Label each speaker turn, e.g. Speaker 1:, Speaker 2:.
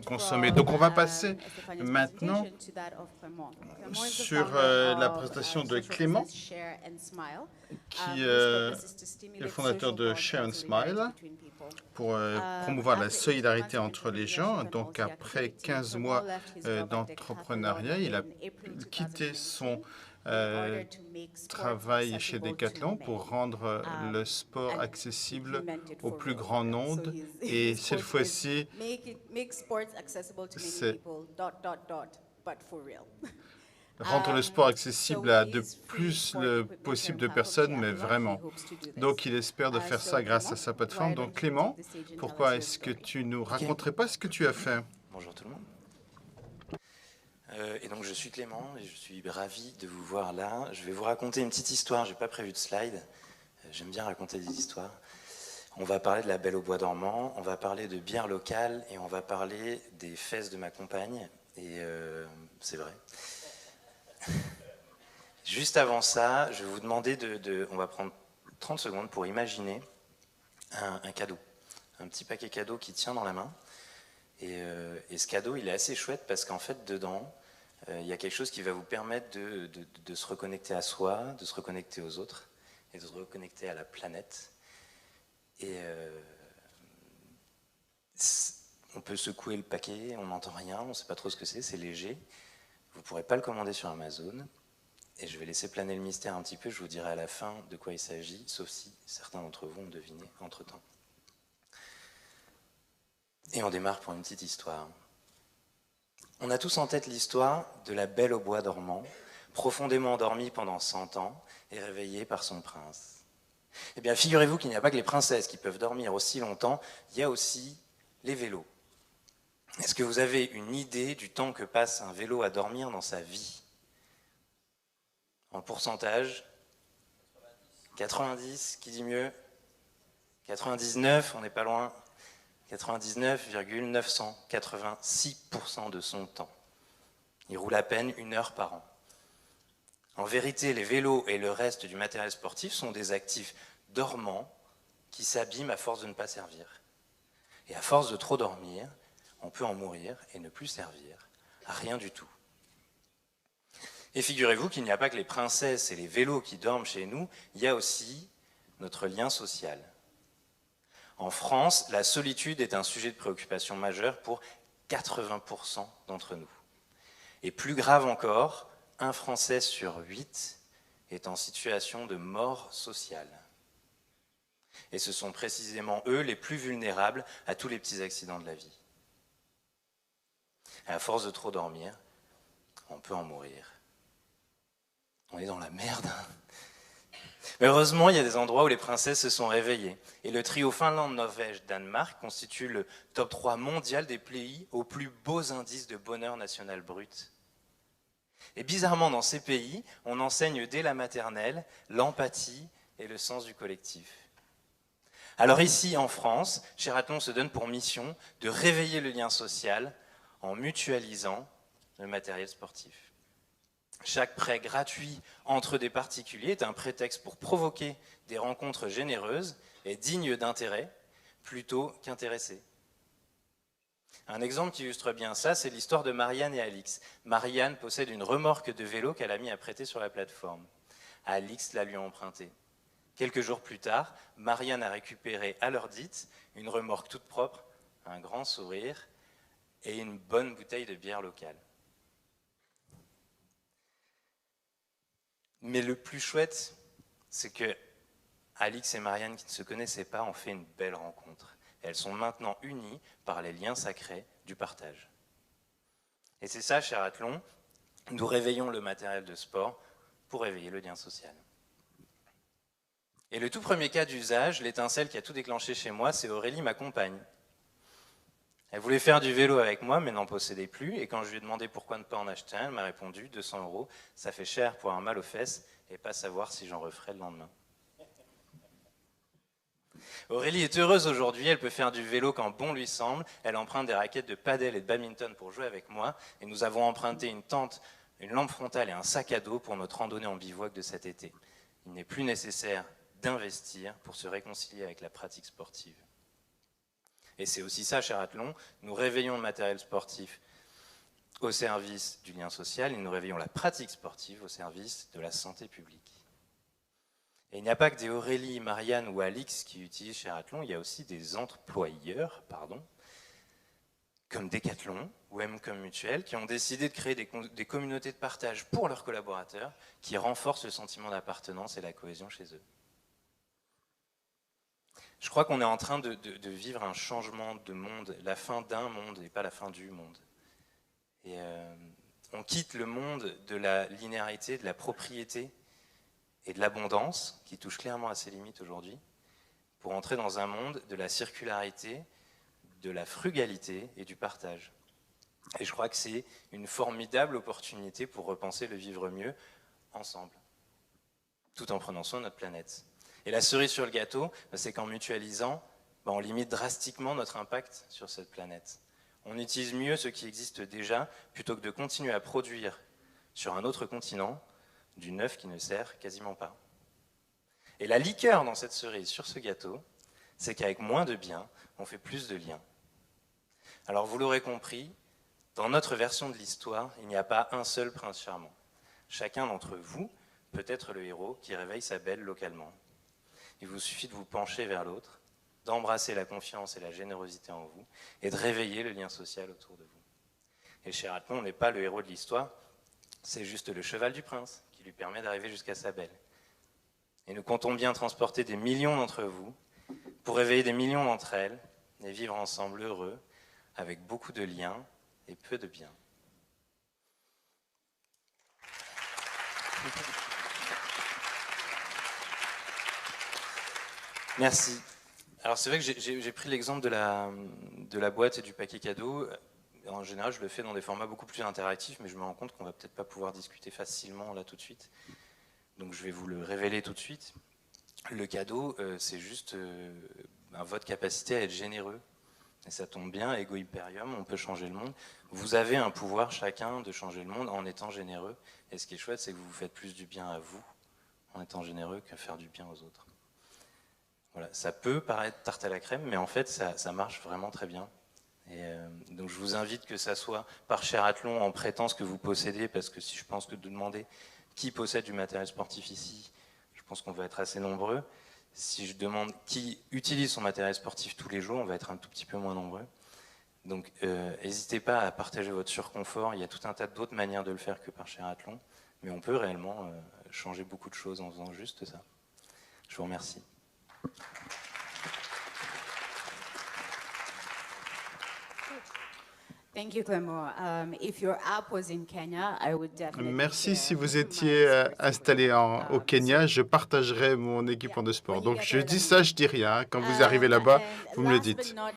Speaker 1: consommer. Donc on va passer maintenant sur la présentation de Clément, qui est le fondateur de Share and Smile, pour promouvoir la solidarité entre les gens. Donc après 15 mois d'entrepreneuriat, il a quitté son travail chez Decathlon pour rendre le sport accessible au plus grand nombre. Et cette fois-ci, c'est rendre le sport accessible à de plus possible de personnes, mais vraiment. Donc, il espère de faire ça grâce à sa plateforme. Donc, Clément, pourquoi est-ce que tu nous raconterais pas ce que tu as fait?
Speaker 2: Bonjour tout le monde. Et donc je suis Clément et je suis ravi de vous voir là. Je vais vous raconter une petite histoire, je n'ai pas prévu de slide. J'aime bien raconter des histoires. On va parler de la Belle au Bois dormant, on va parler de bière locale et on va parler des fesses de ma compagne. Et c'est vrai. Juste avant ça, je vais vous demander on va prendre 30 secondes pour imaginer un cadeau. Un petit paquet cadeau qui tient dans la main. Et ce cadeau, il est assez chouette parce qu'en fait, dedans, il y a quelque chose qui va vous permettre de se reconnecter à soi, de se reconnecter aux autres et de se reconnecter à la planète. Et on peut secouer le paquet, on n'entend rien, on ne sait pas trop ce que c'est léger. Vous ne pourrez pas le commander sur Amazon. Et je vais laisser planer le mystère un petit peu, je vous dirai à la fin de quoi il s'agit, sauf si certains d'entre vous ont deviné entre-temps. Et on démarre pour une petite histoire. On a tous en tête l'histoire de la Belle au Bois dormant, profondément endormie pendant 100 ans et réveillée par son prince. Eh bien, figurez-vous qu'il n'y a pas que les princesses qui peuvent dormir aussi longtemps, il y a aussi les vélos. Est-ce que vous avez une idée du temps que passe un vélo à dormir dans sa vie? En pourcentage? 90, qui dit mieux? 99, on n'est pas loin. 99,986% de son temps. Il roule à peine 1 heure par an. En vérité, les vélos et le reste du matériel sportif sont des actifs dormants qui s'abîment à force de ne pas servir. Et à force de trop dormir, on peut en mourir et ne plus servir à rien du tout. Et figurez-vous qu'il n'y a pas que les princesses et les vélos qui dorment chez nous, il y a aussi notre lien social. En France, la solitude est un sujet de préoccupation majeur pour 80% d'entre nous. Et plus grave encore, un Français sur 8 est en situation de mort sociale. Et ce sont précisément eux les plus vulnérables à tous les petits accidents de la vie. Et à force de trop dormir, on peut en mourir. On est dans la merde. Mais heureusement, il y a des endroits où les princesses se sont réveillées. Et le trio Finlande, Norvège, Danemark constitue le top 3 mondial des pays aux plus beaux indices de bonheur national brut. Et bizarrement, dans ces pays, on enseigne dès la maternelle l'empathie et le sens du collectif. Alors ici, en France, Sheraton se donne pour mission de réveiller le lien social en mutualisant le matériel sportif. Chaque prêt gratuit entre des particuliers est un prétexte pour provoquer des rencontres généreuses et dignes d'intérêt plutôt qu'intéressées. Un exemple qui illustre bien ça, c'est l'histoire de Marianne et Alix. Marianne possède une remorque de vélo qu'elle a mis à prêter sur la plateforme. Alix la lui a empruntée. Quelques jours plus tard, Marianne a récupéré à l'heure dite une remorque toute propre, un grand sourire et une bonne bouteille de bière locale. Mais le plus chouette, c'est que Alix et Marianne, qui ne se connaissaient pas, ont fait une belle rencontre. Elles sont maintenant unies par les liens sacrés du partage. Et c'est ça, cher Athlon, nous réveillons le matériel de sport pour réveiller le lien social. Et le tout premier cas d'usage, l'étincelle qui a tout déclenché chez moi, c'est Aurélie, ma compagne. Elle voulait faire du vélo avec moi, mais n'en possédait plus. Et quand je lui ai demandé pourquoi ne pas en acheter un, elle m'a répondu 200 €, ça fait cher pour un mal aux fesses et pas savoir si j'en referai le lendemain. Aurélie est heureuse aujourd'hui, elle peut faire du vélo quand bon lui semble. Elle emprunte des raquettes de padel et de badminton pour jouer avec moi. Et nous avons emprunté une tente, une lampe frontale et un sac à dos pour notre randonnée en bivouac de cet été. Il n'est plus nécessaire d'investir pour se réconcilier avec la pratique sportive. Et c'est aussi ça, Cheratlon, nous réveillons le matériel sportif au service du lien social et nous réveillons la pratique sportive au service de la santé publique. Et il n'y a pas que des Aurélie, Marianne ou Alix qui utilisent Cheratlon, il y a aussi des employeurs, comme Decathlon ou M-Comme Mutuelle, qui ont décidé de créer des communautés de partage pour leurs collaborateurs qui renforcent le sentiment d'appartenance et la cohésion chez eux. Je crois qu'on est en train de vivre un changement de monde, la fin d'un monde et pas la fin du monde. Et on quitte le monde de la linéarité, de la propriété et de l'abondance, qui touche clairement à ses limites aujourd'hui, pour entrer dans un monde de la circularité, de la frugalité et du partage. Et je crois que c'est une formidable opportunité pour repenser le vivre mieux ensemble, tout en prenant soin de notre planète. Et la cerise sur le gâteau, c'est qu'en mutualisant, on limite drastiquement notre impact sur cette planète. On utilise mieux ce qui existe déjà, plutôt que de continuer à produire sur un autre continent du neuf qui ne sert quasiment pas. Et la liqueur dans cette cerise sur ce gâteau, c'est qu'avec moins de biens, on fait plus de liens. Alors vous l'aurez compris, dans notre version de l'histoire, il n'y a pas un seul prince charmant. Chacun d'entre vous peut être le héros qui réveille sa belle localement. Il vous suffit de vous pencher vers l'autre, d'embrasser la confiance et la générosité en vous, et de réveiller le lien social autour de vous. Et Cheratlon n'est pas le héros de l'histoire, c'est juste le cheval du prince qui lui permet d'arriver jusqu'à sa belle. Et nous comptons bien transporter des millions d'entre vous pour réveiller des millions d'entre elles et vivre ensemble heureux, avec beaucoup de liens et peu de biens. Merci. Alors c'est vrai que j'ai pris l'exemple de la boîte et du paquet cadeau. En général, je le fais dans des formats beaucoup plus interactifs, mais je me rends compte qu'on va peut-être pas pouvoir discuter facilement là tout de suite. Donc je vais vous le révéler tout de suite. Le cadeau, c'est juste votre capacité à être généreux. Et ça tombe bien, Ego Hyperium, on peut changer le monde. Vous avez un pouvoir chacun de changer le monde en étant généreux. Et ce qui est chouette, c'est que vous faites plus du bien à vous en étant généreux que faire du bien aux autres. Voilà, ça peut paraître tarte à la crème, mais en fait, ça marche vraiment très bien. Et donc, je vous invite que ça soit par Cheratlon en prêtant ce que vous possédez, parce que si je pense que de demander qui possède du matériel sportif ici, je pense qu'on va être assez nombreux. Si je demande qui utilise son matériel sportif tous les jours, on va être un tout petit peu moins nombreux. Donc, n'hésitez pas à partager votre surconfort. Il y a tout un tas d'autres manières de le faire que par Cheratlon, mais on peut réellement changer beaucoup de choses en faisant juste ça. Je vous remercie.
Speaker 1: Merci. Si vous étiez installé au Kenya, je partagerai mon équipement de sport. Donc, je dis ça, je dis rien. Quand vous arrivez là-bas, vous me le dites.